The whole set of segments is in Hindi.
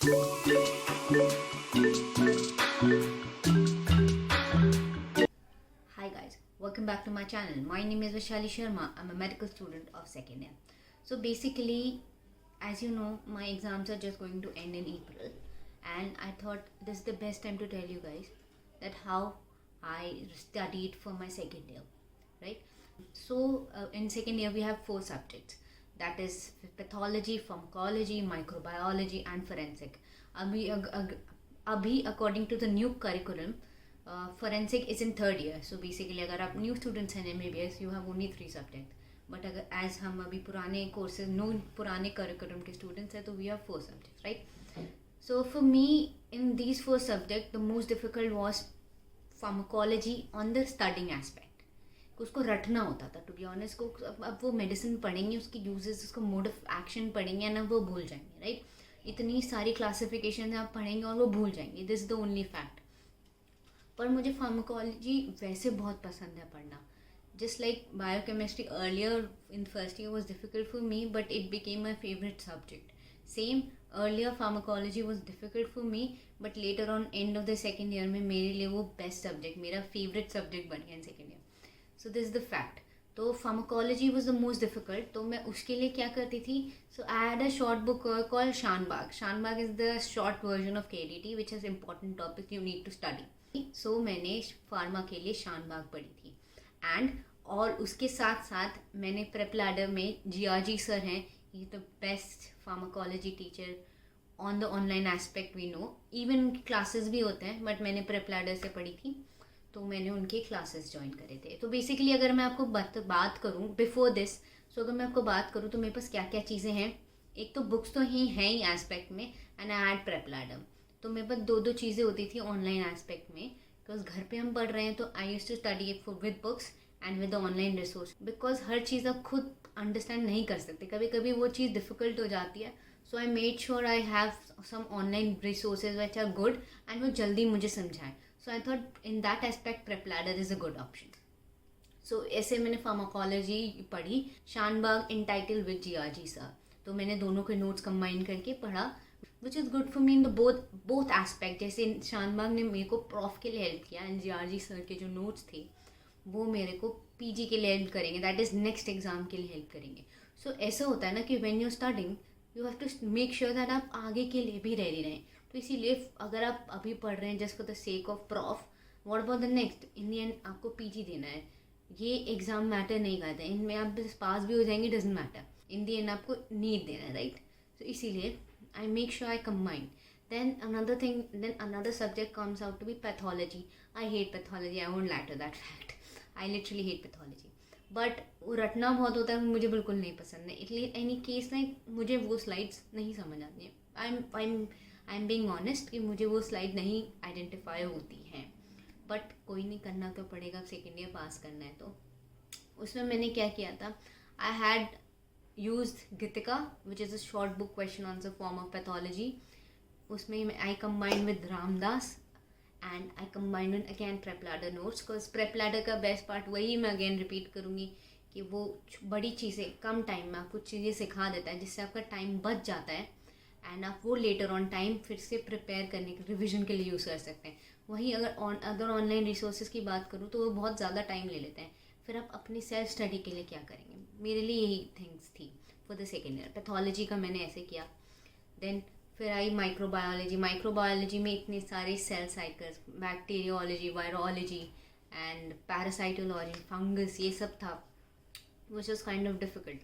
Hi guys, welcome back to my channel. My name is Vishali Sharma. I'm a medical student of second year. So basically, as you know, my exams are just going to end in April, and I thought this is the best time to tell you guys that how I studied for my second year, right? So in second year we have 4 subjects, that is pathology, pharmacology, microbiology and forensic. अभी according to the new curriculum, forensic is in third year. So basically अगर आप new students हैं MBBS, you have only 3 subjects. But अगर as हम अभी पुराने courses, पुराने curriculum के students हैं, तो we have 4 subjects, right? So for me, in these 4 subjects, the most difficult was pharmacology on the studying aspect. उसको रटना होता था, टू बी ऑनेस्ट। को अब वो मेडिसिन पढ़ेंगे, उसकी यूजेस, उसका मोड ऑफ एक्शन पढ़ेंगे ना, वो भूल जाएंगे, राइट? इतनी सारी क्लासिफिकेशन आप पढ़ेंगे और वो भूल जाएंगे, this is the only fact. पर मुझे फार्माकोलॉजी वैसे बहुत पसंद है पढ़ना। Just like biochemistry earlier in first year was difficult for me, but it became my favourite subject. Same earlier pharmacology was difficult for me, but later on end of the second year में मेरे लिए वो बेस्ट सब्जेक्ट, मेरा फेवरेट सब्जेक्ट बन गया in second year. So this is the fact. तो pharmacology was the most difficult. तो मैं उसके लिए क्या करती थी, so I had a short book called Shanbhag. Shanbhag is the short version of KDT which is important topic you need to study. So मैंने फार्मा के लिए शानबाग पढ़ी थी। एंड और उसके साथ साथ मैंने प्रेप लैडर में GRG सर हैं, ये the best pharmacology teacher on the online aspect we know. Even classes भी होते हैं, बट मैंने प्रेप लैडर से पढ़ी थी, तो मैंने उनके क्लासेस ज्वाइन करे थे। तो बेसिकली अगर मैं आपको बात करूँ बिफोर दिस, सो अगर मैं आपको बात करूँ तो मेरे पास क्या क्या चीज़ें हैं। एक तो बुक्स तो ही हैं ही एस्पेक्ट में, and I had prep ladder. तो मेरे पास 2 चीज़ें होती थी ऑनलाइन एस्पेक्ट में, बिकॉज घर पे हम पढ़ रहे हैं, तो I use to study it for with books and with the online resource, because हर चीज़ आप खुद अंडरस्टैंड नहीं कर सकते, कभी कभी वो चीज़ डिफिकल्ट हो जाती है। So I made sure I have some online resources which are good and वो जल्दी मुझे समझाएं। So I thought in that aspect prep ladder is a good option. So ऐसे मैंने फार्माकोलॉजी पढ़ी, Shanbhag entitled with GRG sir. तो मैंने दोनों के नोट्स कंबाइन करके पढ़ा, which is good for me in the both aspect. जैसे शानबाग ने मेरे को प्रॉफ के लिए हेल्प किया, एंड GRG सर के जो नोट्स थे वो मेरे को PG के लिए हेल्प करेंगे, दैट इज़ नेक्स्ट एग्जाम के लिए हेल्प करेंगे। सो ऐसा होता है ना कि when you starting you have to make sure that आप आगे के लिए भी रेडी रहें। तो इसीलिए अगर आप अभी पढ़ रहे हैं just for the sake of prof, what about the next, in the end आपको PG देना है। ये एग्ज़ाम मैटर नहीं करता, इनमें आप पास भी हो जाएंगे, doesn't matter, in the end आपको नीट देना है, राइट? तो इसीलिए I make sure I combine. Then another subject comes out to be pathology. I hate pathology, I won't lie to that fact, I literally hate pathology. But वो रटना बहुत होता है, मुझे बिल्कुल नहीं पसंद है। इसलिए एनी केस में मुझे वो स्लाइड्स नहीं समझ आती हैं। आई एम बीइंग ऑनेस्ट कि मुझे वो स्लाइड नहीं आइडेंटिफाई होती हैं, बट कोई नहीं, करना तो पड़ेगा, सेकेंड ईयर पास करना है। तो उसमें मैंने क्या किया था, I had used Geetika which is a short book question answer form of pathology. उसमें I combine with Ramdas and I combine with again prep ladder notes, because prep ladder का बेस्ट पार्ट वही मैं अगेन रिपीट करूँगी कि वो बड़ी चीज़ें कम टाइम में आपको चीज़ें सिखा देता है, जिससे आपका टाइम बच जाता है, एंड आप वो लेटर ऑन टाइम फिर से प्रिपेयर करने के रिविजन के लिए यूज़ कर सकते हैं। वहीं अगर ऑनलाइन रिसोर्सेज की बात करूँ तो वो बहुत ज़्यादा टाइम ले लेते हैं, फिर आप अपनी सेल्फ स्टडी के लिए क्या करेंगे। मेरे लिए यही थिंग्स थी for the second year. Pathology का मैंने ऐसे किया। देन फिर आई माइक्रोबायोलॉजी में इतने सारे cell cycles, bacteriology, virology and parasitology, fungus, ये सब था, which was kind of difficult.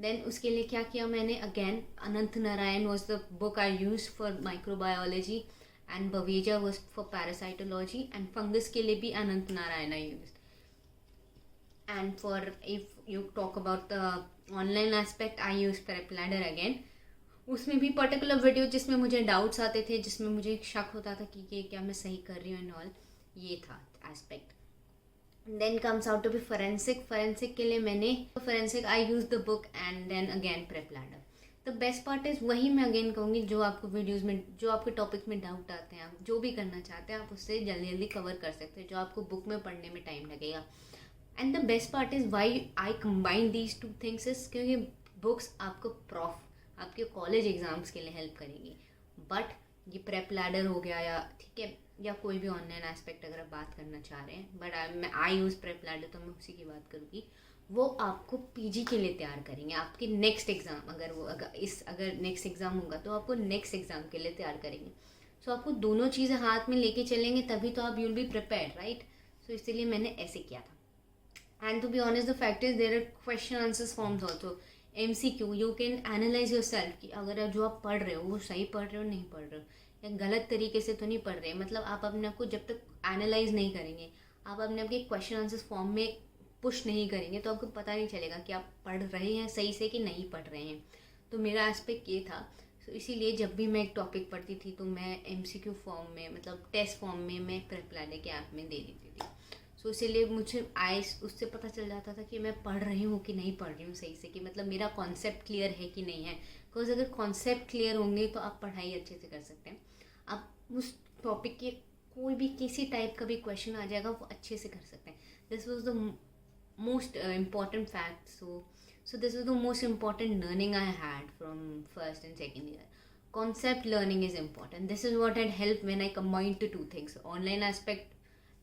Then उसके लिए क्या किया मैंने, again Anant Narayan was the book I use for microbiology, and Baveja was for parasitology, and fungus के लिए भी Anant Narayan I use. And for if you talk about the online aspect, I use prep ladder again. उसमें भी पर्टिकुलर वीडियो जिसमें मुझे डाउट्स आते थे, जिसमें मुझे एक शक होता था कि ये क्या मैं सही कर रही हूँ एंड ऑल, ये था aspect. Then comes out to be forensic के लिए मैंने forensic I use the book and then again prep Ladder. The best part is वही मैं अगेन कहूँगी, जो आपको वीडियोस में, जो आपके टॉपिक में डाउट आते हैं, आप जो भी करना चाहते हैं आप उससे जल्दी जल्दी कवर कर सकते हैं, जो आपको बुक में पढ़ने में टाइम लगेगा। And the best part is why I combine these 2 things is क्योंकि बुक्स आपको आपके कॉलेज एग्जाम्स के लिए हेल्प करेंगी, बट ये प्रेप लैडर हो गया या ठीक है, या कोई भी ऑनलाइन एस्पेक्ट अगर आप बात करना चाह रहे हैं, but I use prep ladder तो मैं उसी की बात करूँगी। वो आपको पीजी के लिए तैयार करेंगे, आपकी नेक्स्ट एग्ज़ाम अगर नेक्स्ट एग्ज़ाम होगा तो आपको नेक्स्ट एग्ज़ाम के लिए तैयार करेंगे। सो आपको दोनों चीज़ें हाथ में लेके चलेंगे तभी तो आप you'll be prepared, right. So इसीलिए मैंने ऐसे किया था। And to be honest the fact is there are question answers forms also, MCQ, you can analyse yourself कि अगर जो आप पढ़ रहे हो वो सही पढ़ रहे हो नहीं पढ़ रहे हो, या गलत तरीके से तो नहीं पढ़ रहे। मतलब आप अपने आप को जब तक एनालाइज नहीं करेंगे, आप अपने आप के क्वेश्चन आंसर्स फॉर्म में पुश नहीं करेंगे, तो आपको पता नहीं चलेगा कि आप पढ़ रहे हैं सही से कि नहीं पढ़ रहे हैं। तो मेरा एस्पेक्ट ये था। तो इसीलिए जब भी मैं एक टॉपिक पढ़ती थी तो मैं MCQ फॉर्म में, मतलब टेस्ट फॉर्म में मैं प्रेप लैडर के ऐप में दे देती थी। सो इसीलिए मुझे उससे पता चल जाता था कि मैं पढ़ रही हूँ कि नहीं पढ़ रही हूँ सही से, कि मतलब मेरा कॉन्सेप्ट क्लियर है कि नहीं है। बिकॉज अगर कॉन्सेप्ट क्लियर होंगे तो आप पढ़ाई अच्छे से कर सकते हैं। आप उस टॉपिक के कोई भी किसी टाइप का भी क्वेश्चन आ जाएगा वो अच्छे से कर सकते हैं। This was the most important fact. So this is the most important learning I had from first and second year. Concept learning is important. This is what had helped when I combined the two things, online aspect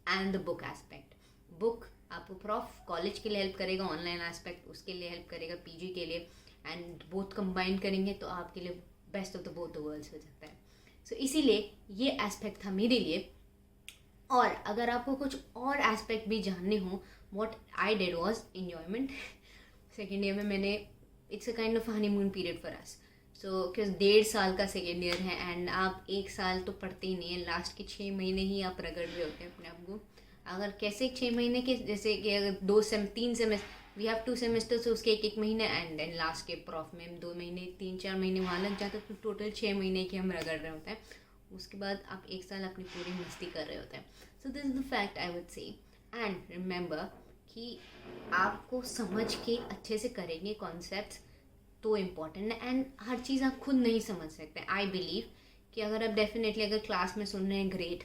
and the book aspect. Book आपको प्रॉफ कॉलेज के लिए हेल्प करेगा, ऑनलाइन एस्पेक्ट उसके लिए हेल्प करेगा पीजी के लिए, एंड बोथ कंबाइन करेंगे तो आपके लिए best of the both the worlds हो सकता है। सो इसीलिए ये एस्पेक्ट था मेरे लिए। और अगर आपको कुछ और एस्पेक्ट भी जानने हो, what I did was enjoyment. Second year में मैंने, it's a kind of honeymoon period for us. So क्योंकि 1.5 साल का सेकेंड ईयर है, एंड आप 1 साल तो पढ़ते ही नहीं है, लास्ट के 6 महीने ही आप रगड़ रहे होते हैं अपने आप को। अगर कैसे 6 महीने के, जैसे कि अगर 3 सेमेस्टर, वी हैव 2 सेमेस्टर, से उसके 1 महीने, एंड देन लास्ट के प्रॉफ में 2 महीने 3-4 महीने वहाँ लग जाते हैं, तो टोटल 6 महीने के हम रगड़ रहे होते हैं। उसके बाद आप 1 साल अपनी पूरी मस्ती कर रहे होते हैं। So this is the fact I would say. And remember कि आपको समझ के अच्छे से करेंगे कॉन्सेप्ट्स तो इम्पॉर्टेंट है। एंड हर चीज़ आप खुद नहीं समझ सकते। आई बिलीव कि अगर आप डेफिनेटली अगर क्लास में सुन रहे हैं, ग्रेट।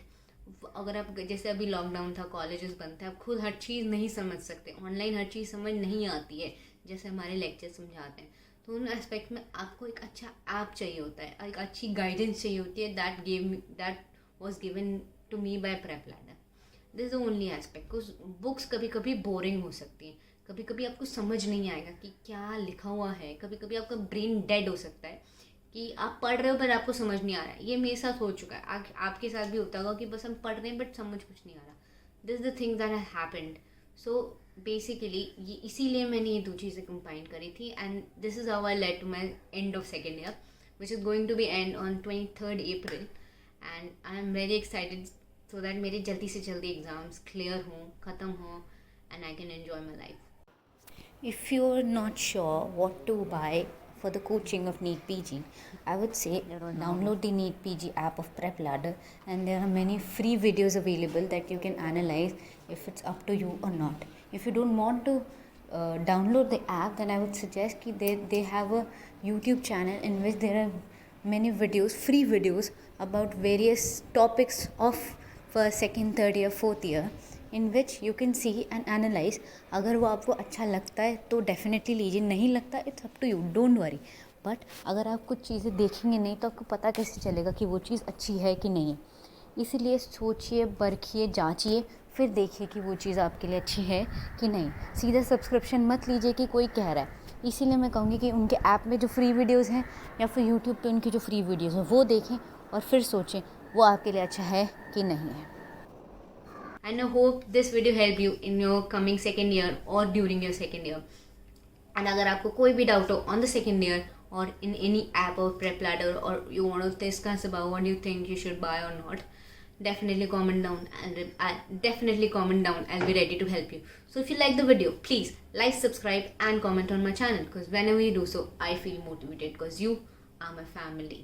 अगर आप, जैसे अभी लॉकडाउन था, कॉलेजेस बंद थे, आप खुद हर चीज़ नहीं समझ सकते, ऑनलाइन हर चीज़ समझ नहीं आती है जैसे हमारे लेक्चर समझाते हैं। तो उन एस्पेक्ट में आपको एक अच्छा ऐप चाहिए होता है, एक अच्छी गाइडेंस चाहिए होती है। That was given to me by Prep Ladder. This is the only aspect. कुछ बुक्स कभी कभी बोरिंग हो सकती हैं, कभी कभी आपको समझ नहीं आएगा कि क्या लिखा हुआ है, कभी कभी आपका ब्रेन डेड हो सकता है कि आप पढ़ रहे हो पर आपको समझ नहीं आ रहा है। ये मेरे साथ हो चुका है, आपके साथ भी होता होगा कि बस हम पढ़ रहे हैं बट समझ कुछ नहीं आ रहा। This the thing that has happened. So basically ये इसीलिए मैंने ये 2 चीज़ें कंबाइन करी थी, and this is how I led to my end of second year, which is going to be end on 23rd April। And I am very excited so that मेरे जल्दी से जल्दी एग्ज़ाम्स क्लियर हों, ख़त्म हों, and I can enjoy my life. If you're not sure what to buy for the coaching of NEET PG, I would say download the NEET PG app of Prep Ladder, and there are many free videos available that you can analyze if it's up to you or not. If you don't want to download the app, then I would suggest that they have a YouTube channel in which there are many videos, free videos about various topics of first, second, third year, fourth year, in which you can see and analyze. अगर वो आपको अच्छा लगता है तो डेफिनेटली लीजिए, नहीं लगता it's up to you, don't worry. But अगर आप कुछ चीज़ें देखेंगे नहीं तो आपको पता कैसे चलेगा कि वो चीज़ अच्छी है कि नहीं है। इसीलिए सोचिए, परखिए, जांचिए, फिर देखिए कि वो चीज़ आपके लिए अच्छी है कि नहीं। सीधा सब्सक्रिप्शन मत लीजिए कि कोई कह रहा है। इसीलिए मैं कहूँगी कि उनके ऐप में जो फ्री वीडियोज़ हैं या फिर यूट्यूब पे उनकी जो फ्री वीडियोज़ हैं वो देखें और फिर सोचें वो आपके लिए अच्छा है कि नहीं है। And I hope this video helped you in your coming second year or during your second year. And अगर आपको कोई भी डाउट हो on the second year or in any app or prep ladder, or you want to discuss about what you think you should buy or not, definitely comment down, and definitely comment down. I'll be ready to help you. So if you like the video, please like, subscribe and comment on my channel, because whenever you do so, I feel motivated because you are my family.